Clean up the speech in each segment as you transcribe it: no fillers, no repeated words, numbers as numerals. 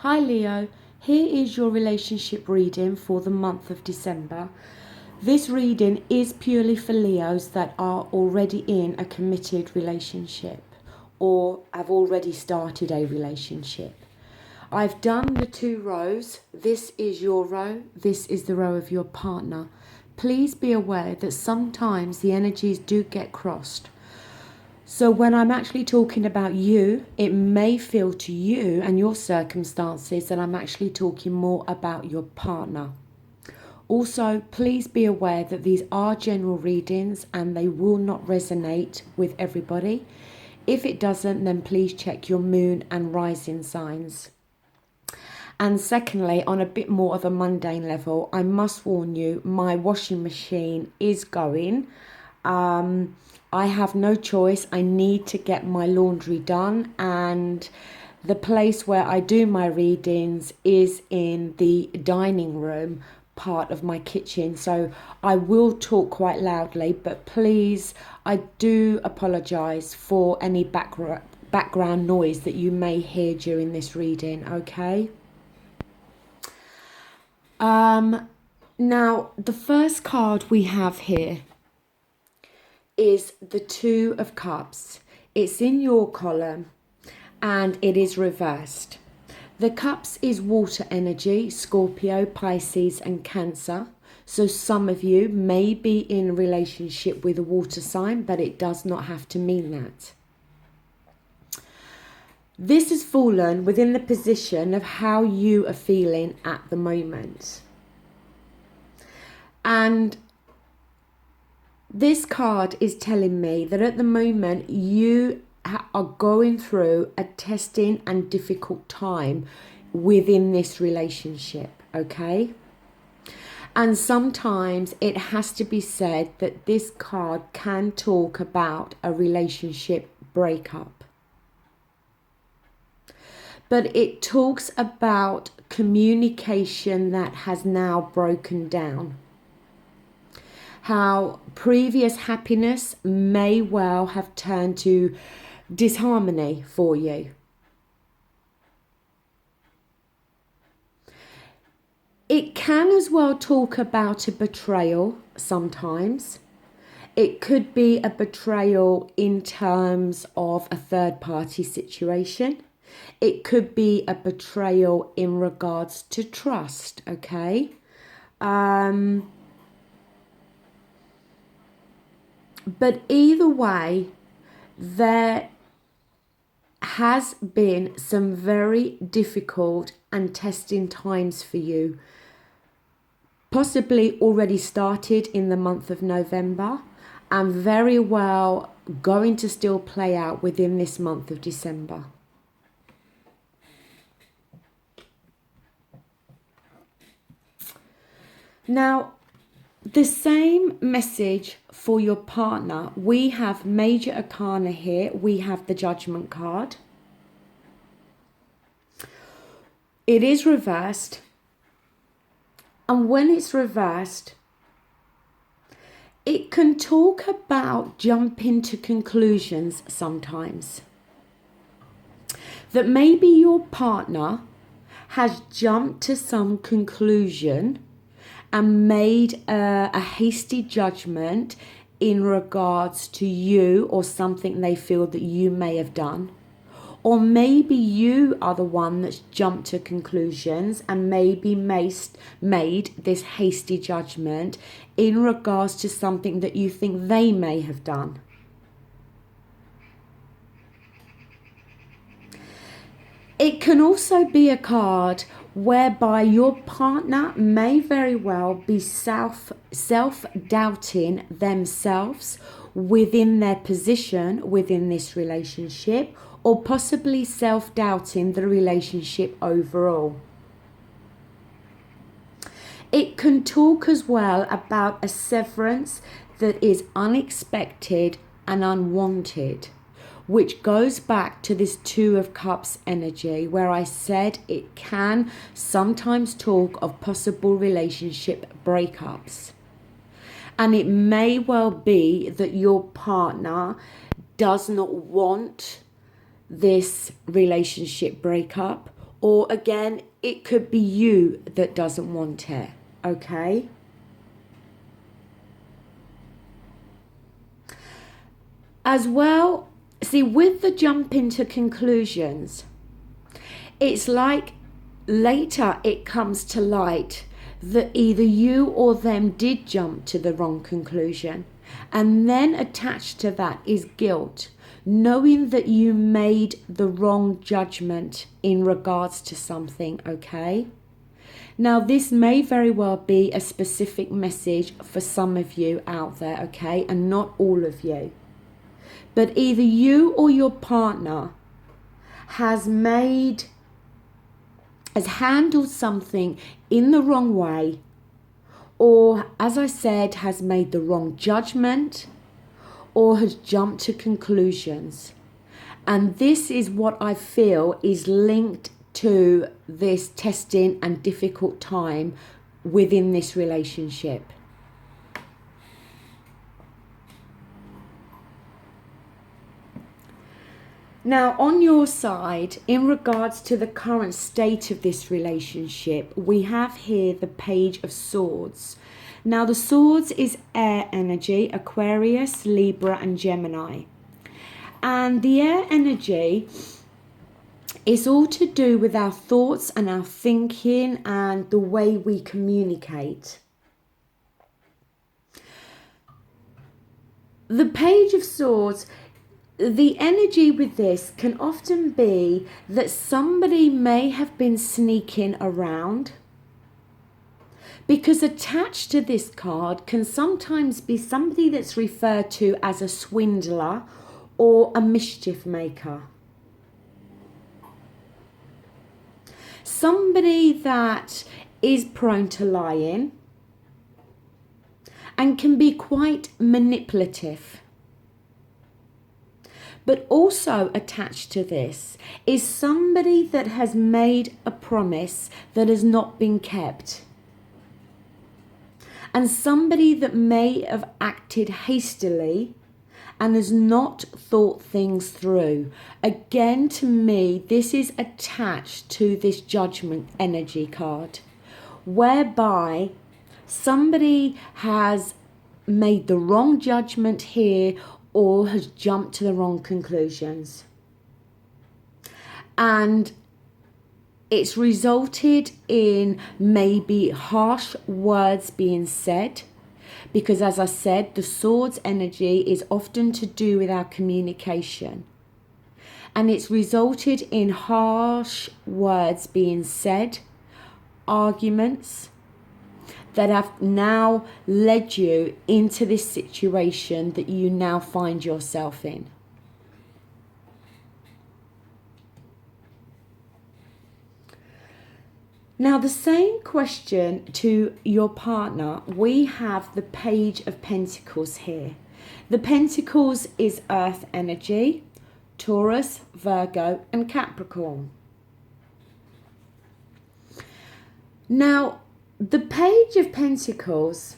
Hi Leo, here is your relationship reading for the month of December. This reading is purely for Leos that are already in a committed relationship or have already started a relationship. I've done the 2 rows. This is your row, this is the row of your partner. Please be aware that sometimes the energies do get crossed. So when I'm actually talking about you, it may feel to you and your circumstances that I'm actually talking more about your partner. Also, please be aware that these are general readings and they will not resonate with everybody. If it doesn't, then please check your moon and rising signs. And secondly, on a bit more of a mundane level, I must warn you, my washing machine is going. I have no choice. I need to get my laundry done, and the place where I do my readings is in the dining room part of my kitchen, so I will talk quite loudly, but please, I do apologize for any background noise that you may hear during this reading, okay? Now, the first card we have here is the 2 of Cups. It's in your column and it is reversed. The Cups is water energy, Scorpio, Pisces and Cancer. So some of you may be in a relationship with a water sign, but it does not have to mean that. This has fallen within the position of how you are feeling at the moment. And this card is telling me that at the moment you are going through a testing and difficult time within this relationship, okay? And sometimes it has to be said that this card can talk about a relationship breakup. But it talks about communication that has now broken down. How previous happiness may well have turned to disharmony for you. It can as well talk about a betrayal sometimes. It could be a betrayal in terms of a third-party situation. It could be a betrayal in regards to trust, okay? But either way, there has been some very difficult and testing times for you. Possibly already started in the month of November and very well going to still play out within this month of December. Now, the same message for your partner. We have major arcana here. We have the Judgment card. It is reversed. And when it's reversed, it can talk about jumping to conclusions sometimes. That maybe your partner has jumped to some conclusion and made a hasty judgment in regards to you or something they feel that you may have done. Or maybe you are the one that's jumped to conclusions and maybe made this hasty judgment in regards to something that you think they may have done. It can also be a card whereby your partner may very well be self-doubting themselves within their position within this relationship, or possibly self-doubting the relationship overall. It can talk as well about a severance that is unexpected and unwanted, which goes back to this 2 of Cups energy, where I said it can sometimes talk of possible relationship breakups. And it may well be that your partner does not want this relationship breakup, Or again, it could be you that doesn't want it, okay? As well, see, with the jumping to conclusions, it's like later it comes to light that either you or them did jump to the wrong conclusion. And then attached to that is guilt, knowing that you made the wrong judgment in regards to something, okay? Now, this may very well be a specific message for some of you out there, okay? And not all of you. But either you or your partner has handled something in the wrong way, or, as I said, has made the wrong judgment, or has jumped to conclusions. And this is what I feel is linked to this testing and difficult time within this relationship. Now, on your side, in regards to the current state of this relationship, we have here the Page of Swords. Now, the Swords is air energy, Aquarius, Libra, and Gemini. And the air energy is all to do with our thoughts and our thinking and the way we communicate. The Page of Swords, the energy with this can often be that somebody may have been sneaking around, because attached to this card can sometimes be somebody that's referred to as a swindler or a mischief maker. Somebody that is prone to lying and can be quite manipulative. But also attached to this is somebody that has made a promise that has not been kept. And somebody that may have acted hastily and has not thought things through. Again, to me, this is attached to this Judgment energy card, whereby somebody has made the wrong judgment here or has jumped to the wrong conclusions. And it's resulted in maybe harsh words being said, because as I said, the Swords energy is often to do with our communication. And it's resulted in harsh words being said, arguments, that have now led you into this situation that you now find yourself in. Now, the same question to your partner, we have the Page of Pentacles here. The Pentacles is Earth energy, Taurus, Virgo, and Capricorn. Now, the Page of Pentacles,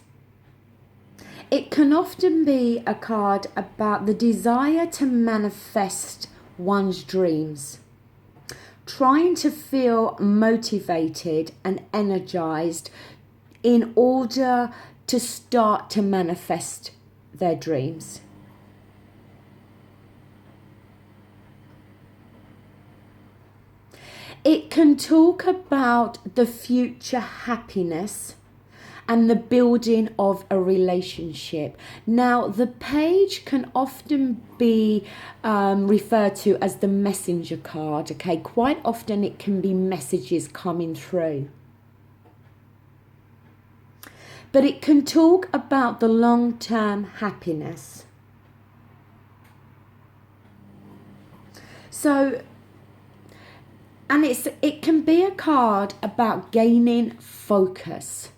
it can often be a card about the desire to manifest one's dreams, trying to feel motivated and energized in order to start to manifest their dreams. It can talk about the future happiness and the building of a relationship. Now, the page can often be referred to as the messenger card, okay? Quite often it can be messages coming through. But it can talk about the long-term happiness. So, and it can be a card about gaining focus.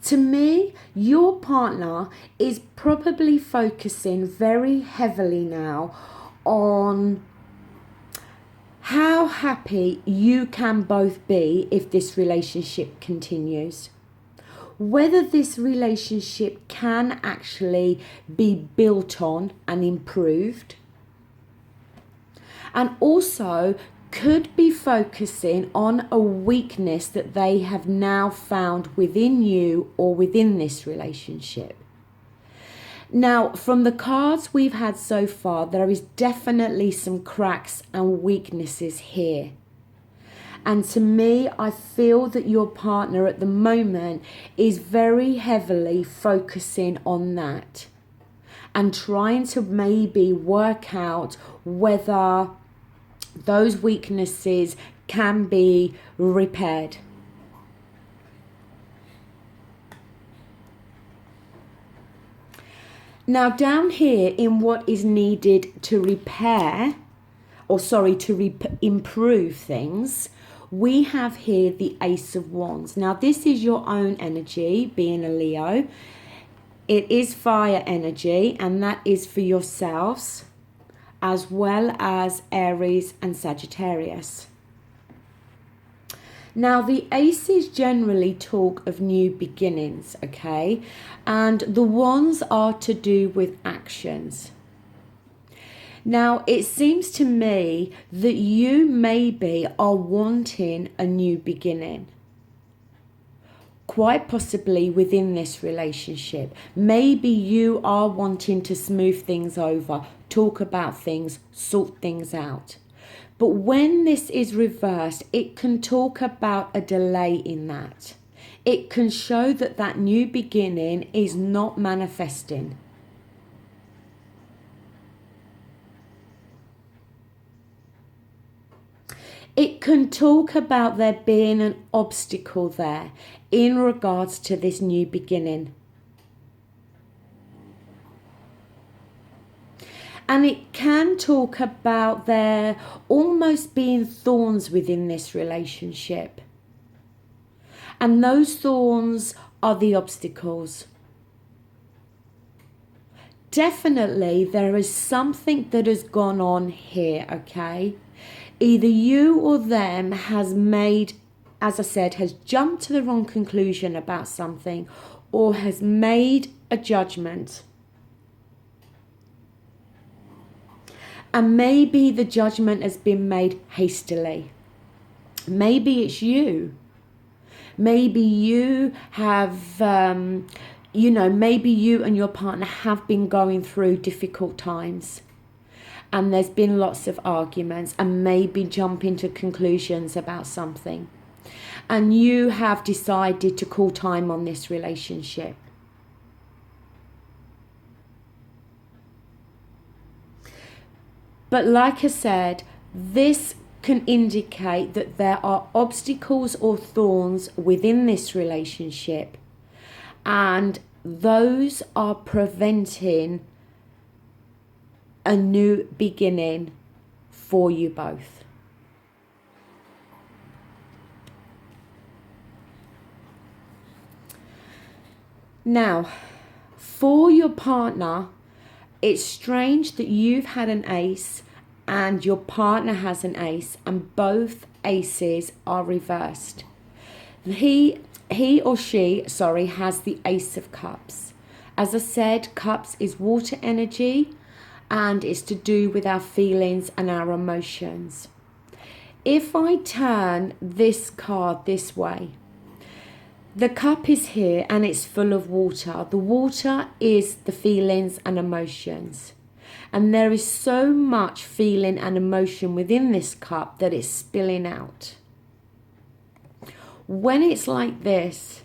To me, your partner is probably focusing very heavily now on how happy you can both be if this relationship continues. Whether this relationship can actually be built on and improved. And also could be focusing on a weakness that they have now found within you or within this relationship. Now, from the cards we've had so far, there is definitely some cracks and weaknesses here. And to me, I feel that your partner at the moment is very heavily focusing on that and trying to maybe work out whether those weaknesses can be repaired. Now, down here in what is needed to repair, improve things, we have here the Ace of Wands. Now, this is your own energy, being a Leo. It is fire energy, and that is for yourselves, as well as Aries and Sagittarius. Now, the aces generally talk of new beginnings, okay? And the wands are to do with actions. Now, it seems to me that you maybe are wanting a new beginning. Quite possibly within this relationship. Maybe you are wanting to smooth things over, talk about things, sort things out. But when this is reversed, it can talk about a delay in that. It can show that that new beginning is not manifesting. It can talk about there being an obstacle there in regards to this new beginning. And it can talk about there almost being thorns within this relationship. And those thorns are the obstacles. Definitely there is something that has gone on here, okay? Either you or them has made, as I said, has jumped to the wrong conclusion about something or has made a judgment. And maybe the judgment has been made hastily. Maybe it's you. Maybe you have, maybe you and your partner have been going through difficult times. And there's been lots of arguments and maybe jumping to conclusions about something. And you have decided to call time on this relationship. But like I said, this can indicate that there are obstacles or thorns within this relationship, and those are preventing a new beginning for you both. Now, for your partner, it's strange that you've had an ace and your partner has an ace and both aces are reversed. He or she has the Ace of Cups. As I said, Cups is water energy and it's to do with our feelings and our emotions. If I turn this card this way, the cup is here and it's full of water. The water is the feelings and emotions. And there is so much feeling and emotion within this cup that it's spilling out. When it's like this,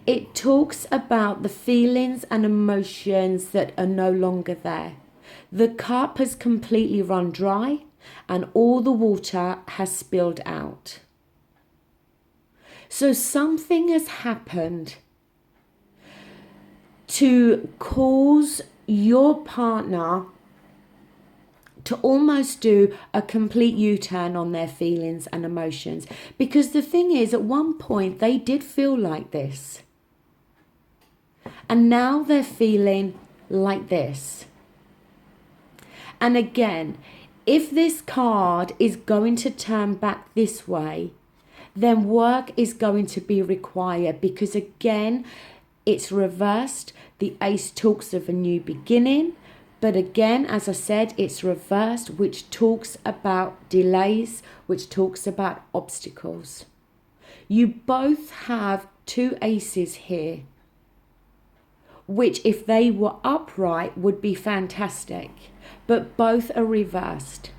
it talks about the feelings and emotions that are no longer there. The cup has completely run dry and all the water has spilled out. So something has happened to cause your partner to almost do a complete U-turn on their feelings and emotions. Because the thing is, at one point they did feel like this. And now they're feeling like this. And again, if this card is going to turn back this way, then work is going to be required, because again, it's reversed. The ace talks of a new beginning, But again, as I said, it's reversed, which talks about delays, which talks about obstacles. You both have two aces here, which if they were upright would be fantastic, but both are reversed.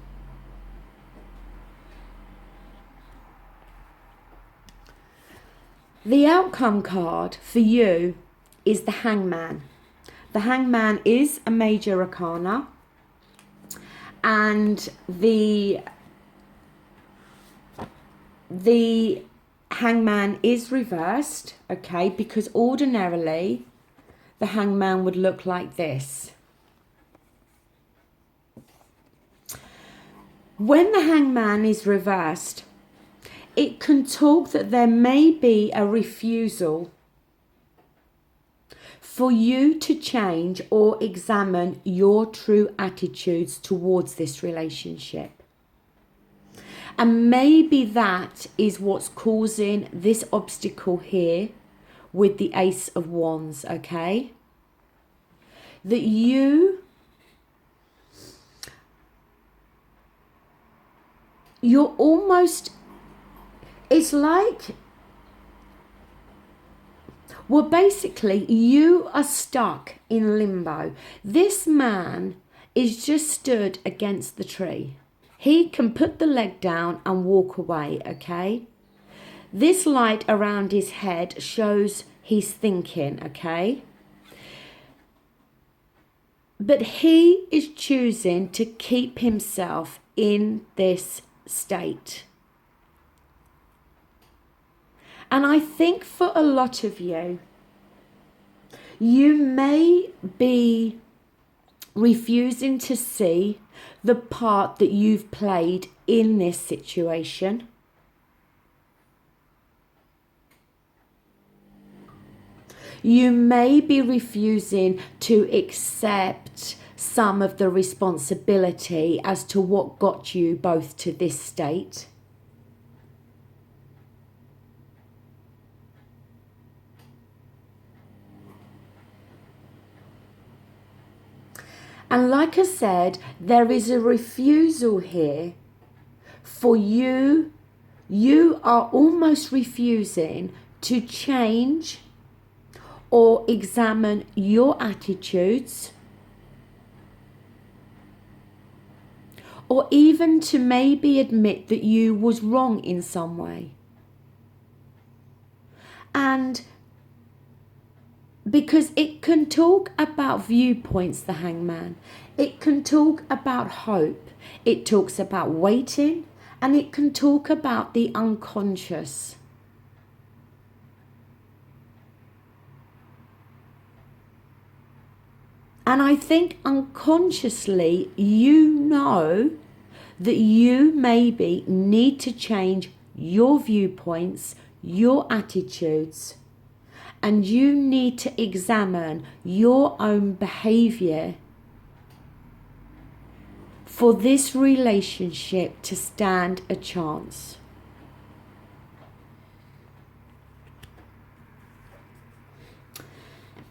The outcome card for you is the Hangman. The Hangman is a major arcana, and the Hangman is reversed, okay, because ordinarily the Hangman would look like this. When the Hangman is reversed, it can talk that there may be a refusal for you to change or examine your true attitudes towards this relationship. And maybe that is what's causing this obstacle here with the Ace of Wands, okay? That you're almost, it's like, well, basically, you are stuck in limbo. This man is just stood against the tree. He can put the leg down and walk away, okay? This light around his head shows he's thinking, okay? But he is choosing to keep himself in this state. And I think for a lot of you, you may be refusing to see the part that you've played in this situation. You may be refusing to accept some of the responsibility as to what got you both to this state. And like I said, there is a refusal here for you. You are almost refusing to change or examine your attitudes, or even to maybe admit that you was wrong in some way. And because it can talk about viewpoints, the Hangman. It can talk about hope. It talks about waiting, and it can talk about the unconscious. And I think unconsciously you know that you maybe need to change your viewpoints, your attitudes, and you need to examine your own behavior for this relationship to stand a chance.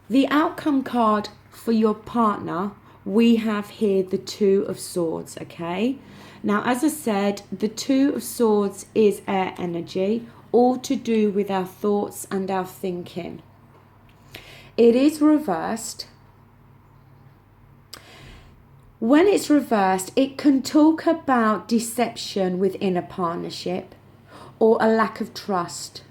The outcome card for your partner, we have here the Two of Swords, okay? Now, as I said, the Two of Swords is air energy, all to do with our thoughts and our thinking. It is reversed. When it's reversed, it can talk about deception within a partnership or a lack of trust.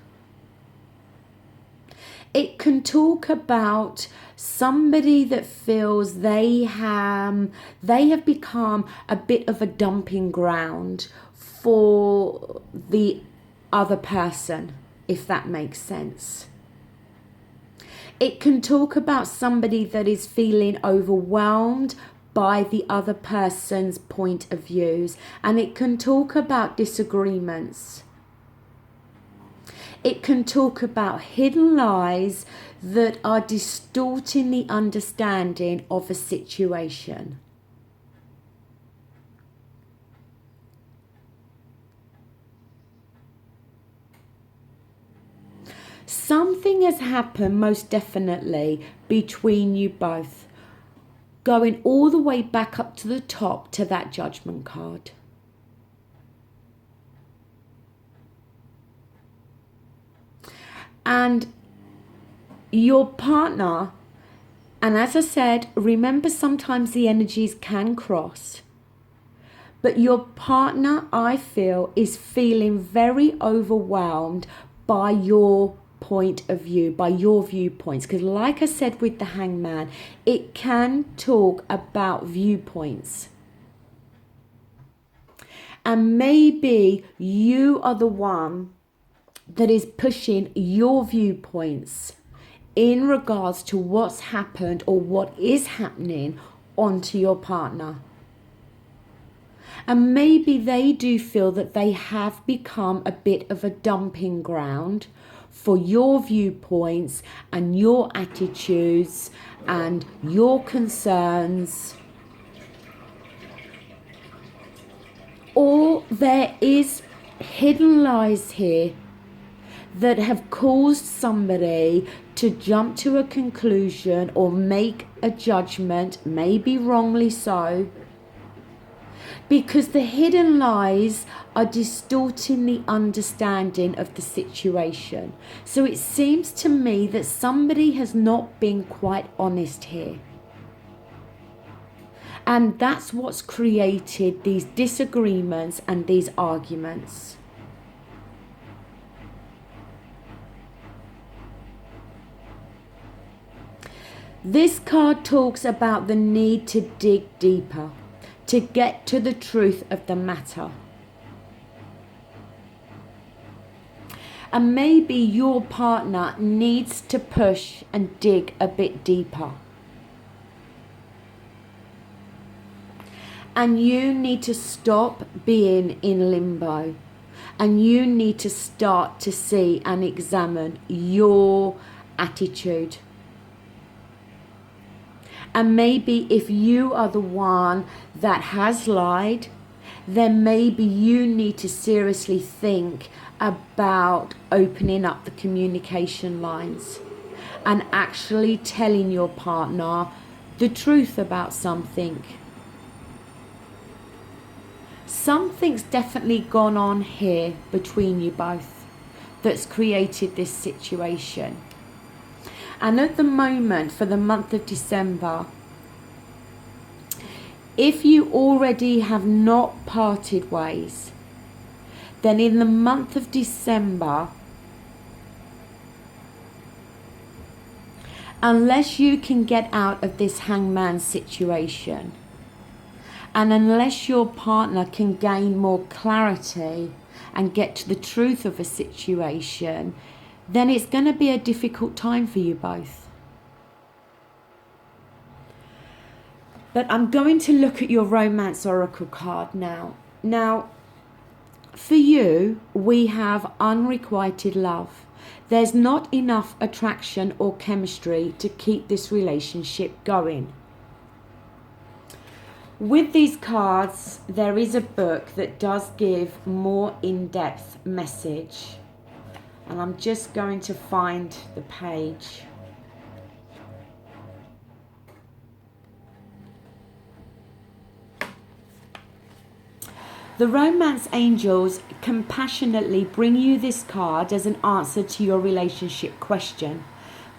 It can talk about somebody that feels they have become a bit of a dumping ground for the other person, if that makes sense. It can talk about somebody that is feeling overwhelmed by the other person's point of views, and it can talk about disagreements. It can talk about hidden lies that are distorting the understanding of a situation. Something has happened most definitely between you both. going all the way back up to the top to that Judgment card. And your partner, and as I said, remember sometimes the energies can cross, but your partner, I feel, is feeling very overwhelmed by your point of view, by your viewpoints. Because like I said with the Hangman, it can talk about viewpoints. And maybe you are the one that is pushing your viewpoints in regards to what's happened or what is happening onto your partner. And maybe they do feel that they have become a bit of a dumping ground for your viewpoints and your attitudes and your concerns. Or there is hidden lies here that have caused somebody to jump to a conclusion or make a judgment, maybe wrongly so, because the hidden lies are distorting the understanding of the situation. So it seems to me that somebody has not been quite honest here. And that's what's created these disagreements and these arguments. This card talks about the need to dig deeper, to get to the truth of the matter. And maybe your partner needs to push and dig a bit deeper. And you need to stop being in limbo. And you need to start to see and examine your attitude. And maybe if you are the one that has lied, then maybe you need to seriously think about opening up the communication lines and actually telling your partner the truth about something. Something's definitely gone on here between you both that's created this situation. And at the moment, for the month of December, if you already have not parted ways, then in the month of December, unless you can get out of this Hangman situation, and unless your partner can gain more clarity and get to the truth of a situation, then it's going to be a difficult time for you both. But I'm going to look at your Romance Oracle card now. Now, for you, we have unrequited love. There's not enough attraction or chemistry to keep this relationship going. With these cards, there is a book that does give more in-depth message. And I'm just going to find the page. The romance angels compassionately bring you this card as an answer to your relationship question.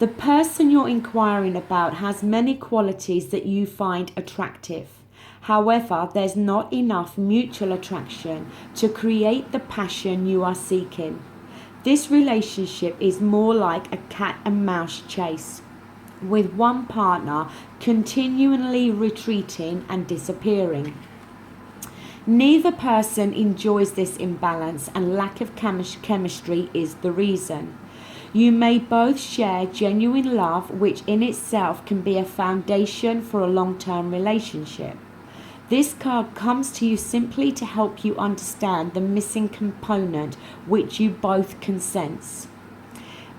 The person you're inquiring about has many qualities that you find attractive. However, there's not enough mutual attraction to create the passion you are seeking. This relationship is more like a cat and mouse chase, with one partner continually retreating and disappearing. Neither person enjoys this imbalance, and lack of chemistry is the reason. You may both share genuine love, which in itself can be a foundation for a long-term relationship. This card comes to you simply to help you understand the missing component which you both can sense.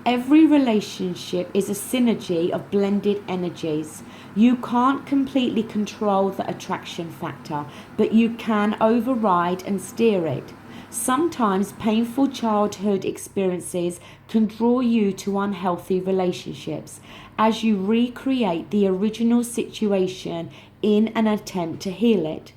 Every relationship is a synergy of blended energies. You can't completely control the attraction factor, but you can override and steer it. Sometimes painful childhood experiences can draw you to unhealthy relationships as you recreate the original situation in an attempt to heal it.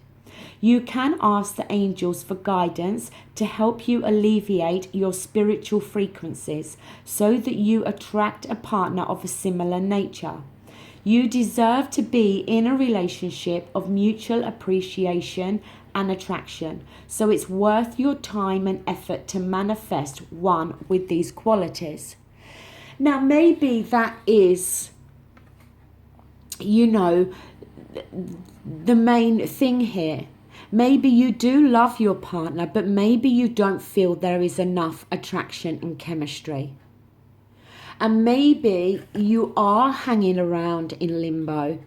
You can ask the angels for guidance to help you alleviate your spiritual frequencies so that you attract a partner of a similar nature. You deserve to be in a relationship of mutual appreciation and attraction, so it's worth your time and effort to manifest one with these qualities. Now, maybe that is, the main thing here. Maybe you do love your partner, but maybe you don't feel there is enough attraction and chemistry. And maybe you are hanging around in limbo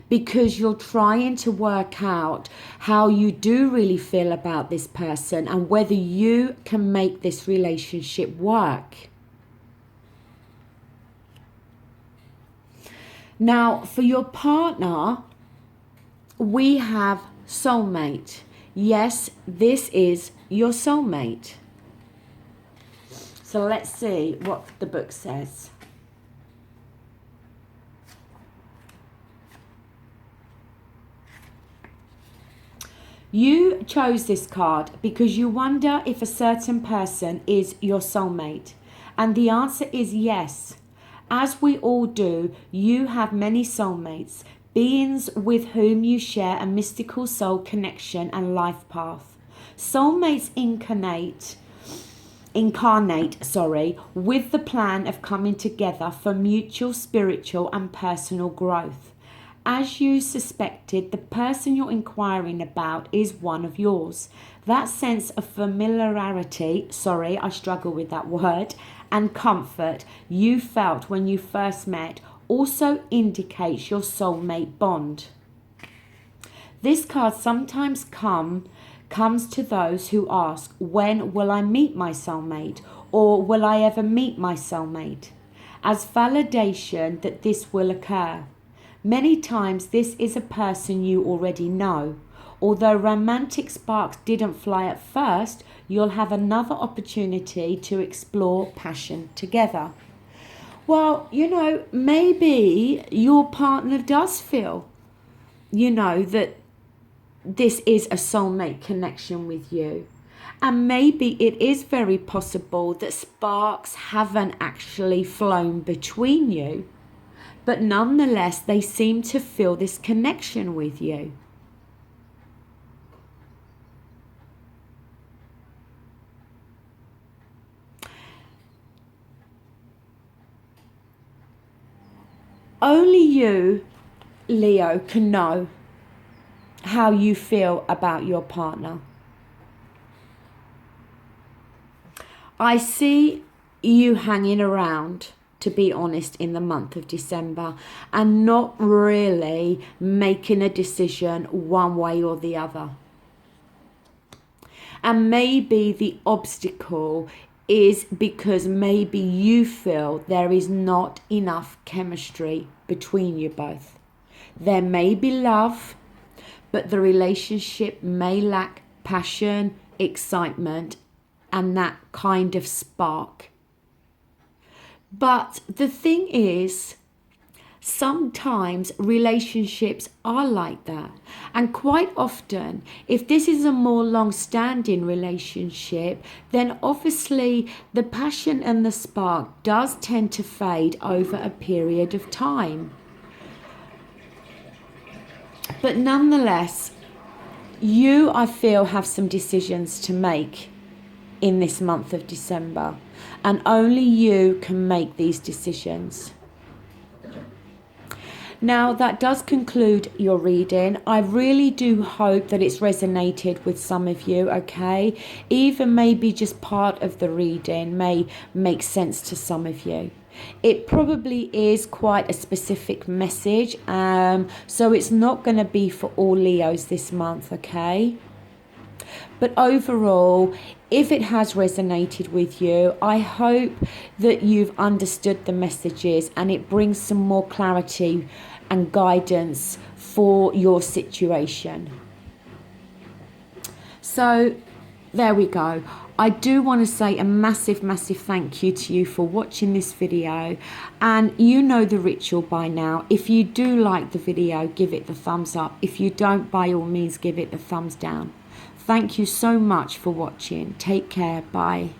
because you're trying to work out how you do really feel about this person and whether you can make this relationship work. Now, for your partner, we have soulmate. Yes, this is your soulmate. So let's see what the book says. You chose this card because you wonder if a certain person is your soulmate. And the answer is yes. As we all do, you have many soulmates, beings with whom you share a mystical soul connection and life path. Soulmates incarnate, with the plan of coming together for mutual spiritual and personal growth. As you suspected, the person you're inquiring about is one of yours. That sense of familiarity, I struggle with that word, and comfort you felt when you first met also indicates your soulmate bond. This card sometimes comes to those who ask, when will I meet my soulmate? Or will I ever meet my soulmate? As validation that this will occur. Many times this is a person you already know. Although romantic sparks didn't fly at first, you'll have another opportunity to explore passion together. Well, maybe your partner does feel, that this is a soulmate connection with you. And maybe it is very possible that sparks haven't actually flown between you, but nonetheless, they seem to feel this connection with you. Only you, Leo, can know how you feel about your partner. I see you hanging around, to be honest, in the month of December and not really making a decision one way or the other. And maybe the obstacle is because maybe you feel there is not enough chemistry between you both. There may be love, but the relationship may lack passion, excitement, and that kind of spark. But the thing is, sometimes relationships are like that. And quite often, if this is a more long-standing relationship, then obviously the passion and the spark does tend to fade over a period of time. But nonetheless, you, I feel, have some decisions to make in this month of December. And only you can make these decisions. Now, that does conclude your reading. I really do hope that it's resonated with some of you, okay? Even maybe just part of the reading may make sense to some of you. It probably is quite a specific message, so it's not going to be for all Leos this month, okay? But overall, if it has resonated with you, I hope that you've understood the messages and it brings some more clarity and guidance for your situation. So There we go. I do want to say a massive thank you to you for watching this video, and you know the ritual by now. If you do like the video, give it the thumbs up. If you don't, by all means give it the thumbs down. Thank you so much for watching. Take care. Bye.